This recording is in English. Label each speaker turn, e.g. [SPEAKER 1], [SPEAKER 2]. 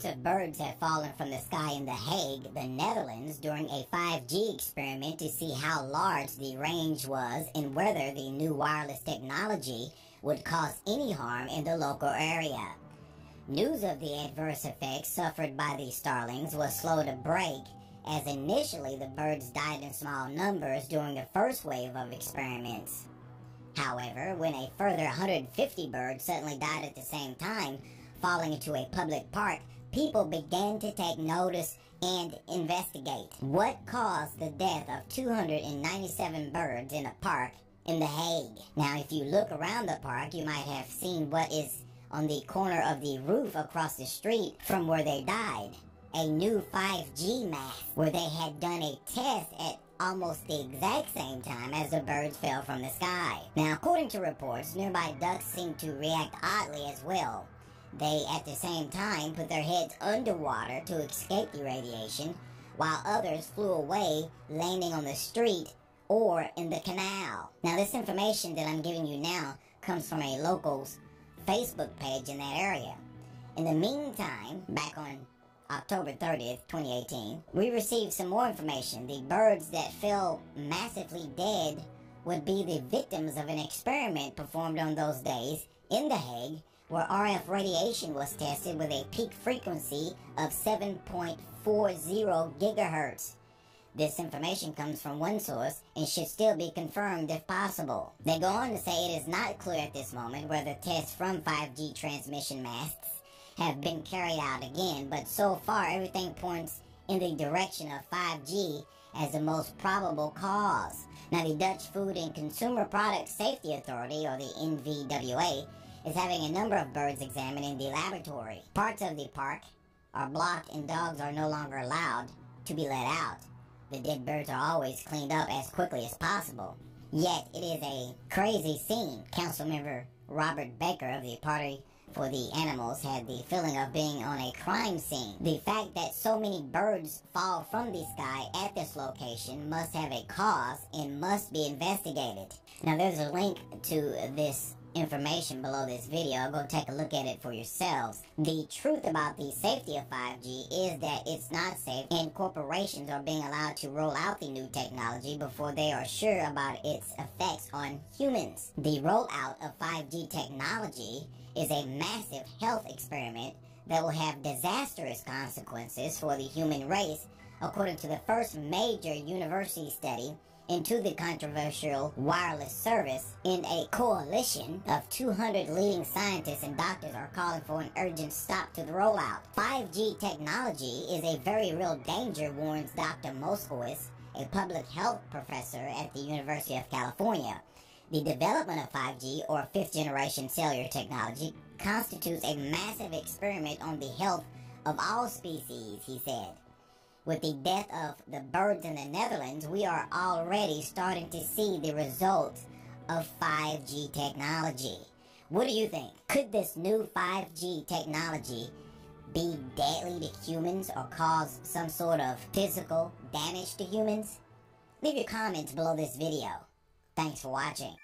[SPEAKER 1] Hundreds of birds have fallen from the sky in The Hague, the Netherlands, during a 5G experiment to see how large the range was and whether the new wireless technology would cause any harm in the local area. News of the adverse effects suffered by the starlings was slow to break, as initially the birds died in small numbers during the first wave of experiments. However, when a further 150 birds suddenly died at the same time, falling into a public park, people began to take notice and investigate what caused the death of 297 birds in a park in The Hague. Now, if you look around the park, you might have seen what is on the corner of the roof across the street from where they died. A new 5G mast where they had done a test at almost the exact same time as the birds fell from the sky. Now, according to reports, nearby ducks seemed to react oddly as well. They, at the same time, put their heads underwater to escape the radiation, while others flew away, landing on the street or in the canal. Now, this information that I'm giving you now comes from a local's Facebook page in that area. In the meantime, back on October 30th, 2018, we received some more information. The birds that fell massively dead would be the victims of an experiment performed on those days in The Hague, where RF radiation was tested with a peak frequency of 7.40 gigahertz. This information comes from one source and should still be confirmed if possible. They go on to say it is not clear at this moment whether tests from 5G transmission masts have been carried out again, but so far everything points in the direction of 5G as the most probable cause. Now, the Dutch Food and Consumer Product Safety Authority, or the NVWA, is having a number of birds examined in the laboratory. Parts of the park are blocked and dogs are no longer allowed to be let out. The dead birds are always cleaned up as quickly as possible. Yet, it is a crazy scene. Councilmember Robert Baker of the Party for the Animals had the feeling of being on a crime scene. The fact that so many birds fall from the sky at this location must have a cause and must be investigated. Now, there's a link to this information below this video. Go take a look at it for yourselves. The truth about the safety of 5G is that it's not safe, and corporations are being allowed to roll out the new technology before they are sure about its effects on humans. The rollout of 5G technology is a massive health experiment that will have disastrous consequences for the human race, according to the first major university study into the controversial wireless service. In a coalition of 200 leading scientists and doctors are calling for an urgent stop to the rollout. 5G technology is a very real danger, warns Dr. Moskowitz, a public health professor at the University of California. The development of 5G, or fifth-generation cellular technology, constitutes a massive experiment on the health of all species, he said. With the death of the birds in the Netherlands, we are already starting to see the results of 5G technology. What do you think? Could this new 5G technology be deadly to humans or cause some sort of physical damage to humans? Leave your comments below this video. Thanks for watching.